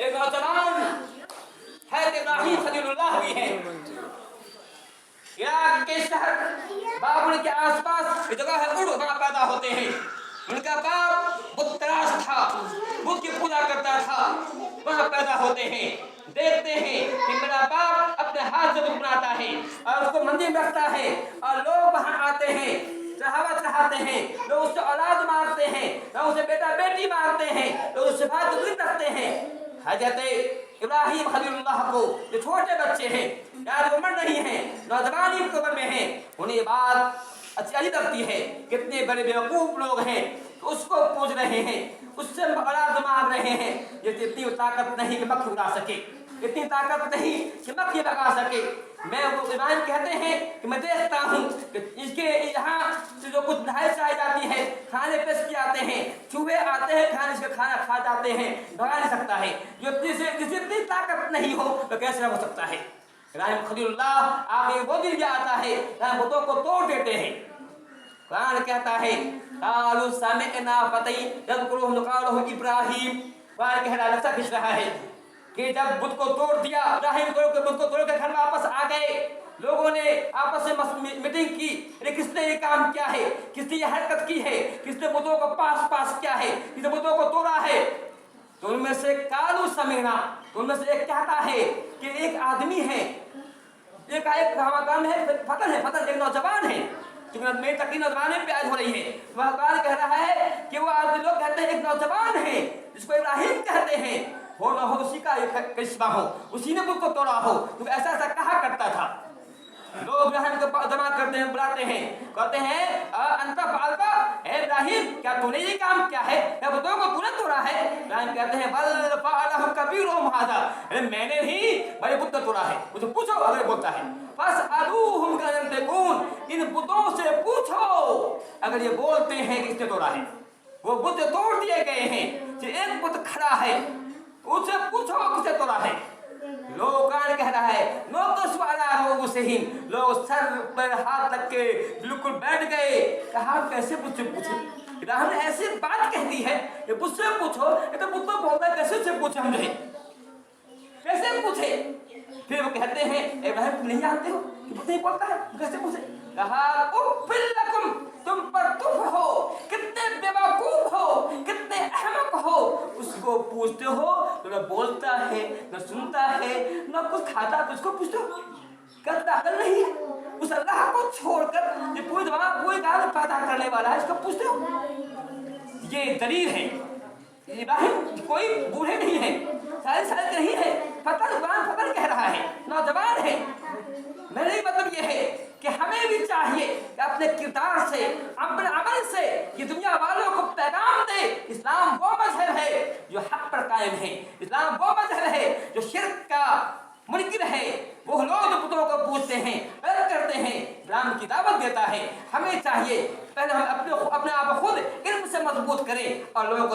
एक नौजवान हैरत इब्राहिम खलीलुल्लाह भी है। इराक के शहर बाबुल के आसपास एक जगह है, उड़ वहां पैदा होते हैं। उनका बाप बुत तराश था, बुत की पूजा करता था। वहां पैदा होते हैं, देखते हैं कि मेरा बाप अपने हाथ से बुत बनाता है और उसको मंदिर में रखता है और लोग वहां आते हैं, चढ़ावा चढ़ाते हैं, लोग उससे औलाद मांगते हैं, लोग उसे बेटा बेटी मांगते हैं, लोग उससे भाई दूर रखते हैं। हजरत इब्राहिम खलीलुल्लाह को जो छोटे बच्चे हैं, यार उम्र नहीं है, नौजवानी की उम्र में है, उन्हें ये बात अच्छी लगती है। कितने बड़े बेवकूफ लोग हैं, उसको पूज रहे हैं, उससे औलाद मांग रहे हैं। ये इतनी ताकत नहीं कि मक्खी उड़ा सके, इतनी ताकत नहीं कि मक्खी भगा सके। मैं वो इब्राहिम कहते हैं कि मैं देखता हूँ कि इसके यहाँ से जो कुछ नहाई चाही जाती है, खाने पेश किए जाते हैं, चूहे आते हैं, खाने से खाना खा जाते हैं, भगा नहीं सकता है। जो जिसे इतनी ताकत नहीं हो तो कैसे हो सकता है। इब्राहिम खलीलुल्लाह आगे वो दिन भी आता है, बुतों को तोड़ देते हैं। कुरान कहता है कालू समिअना फतई यज़कुरुहु क़ालहु इब्राहिम। कुरान कह रहा है, खिंच रहा है कि जब बुत को तोड़ दिया, इब्राहिम को बुत को तोड़ के घर वापस आ गए, लोगों ने आपस में मीटिंग की, अरे किसने ये काम किया है, किसने ये हरकत की है, किसने बुतों को पास किया है, किसने बुतों को तोड़ा है। तो उनमें से कालू समिअना, उनमें से एक कहता है कि एक आदमी है, एक काम है फतन एक नौजवान है, मेरी तकलीफ नौजवान पे आज हो रही है। वह काल कह रहा है कि वो आदमी, लोग कहते हैं एक नौजवान है जिसको इब्राहिम कहते हैं, हो न हो उसी का करिश्मा हो, उसी ने बुत को तोड़ा हो। तो ऐसा ऐसा कहा करता था। लोग इब्राहिम को जमा करते हैं, बुलाते हैं, कहते हैं अंता फालका, इब्राहिम क्या तूने ये काम किया है, क्या बुतों को तूने तोड़ा है। इब्राहिम कहते हैं बल फअलहु कबीरुहुम हाज़ा, अरे मैंने ही बड़े बुत तोड़ा है, मुझे पूछो। अगर बोलता है फसअलूहुम कयंतिकून, इन बुतों से पूछो अगर ये बोलते हैं कि इसने तोड़ा है। वो बुत तोड़ दिए गए हैं, एक बुत खड़ा है, उससे पूछो किसने तोड़ा है। लोग कह रहा है लोग सर पर हाथ रख के बिल्कुल बैठ गए, कहा कैसे मुझसे पूछे। राम ने ऐसी बात कह दी है, ये मुझसे पूछो, ये तो मुझसे बोलता है, कैसे से पूछे हमने, कैसे पूछे। फिर वो कहते हैं इब्राहिम तुम नहीं जानते हो कि नहीं बोलता है, कैसे पूछे। कहा उफ़्फ़िल तुम पर तुफ हो, कितने बेवकूफ हो, कितने अहमक हो। उसको पूछते हो तो न बोलता है, न सुनता है, न कुछ खाता, तो उसको पूछते हो करता अकल नहीं है। उस अल्लाह को छोड़कर ये पूरी गाल पैदा करने वाला है, इसको पूछते हो। ये दलील है। इब्राहिम कोई बूढ़े नहीं है, साल के नहीं है, फतन कह रहा है, नौजवान है। मेरा मतलब ये है कि हमें भी चाहिए कि अपने किरदार से, अपने अमल से ये दुनिया वालों को पैगाम दे। इस्लाम वो मजहब है जो हक पर कायम है, इस्लाम वो मजहब है जो शिर्क का मुनकिर है। वो लोग जो पुत्रों को पूछते हैं, गलत करते हैं, इस्लाम की दावत देता है। हमें चाहिए पहले हम अपने आप खुद इल्म से मजबूत करें और लोगों को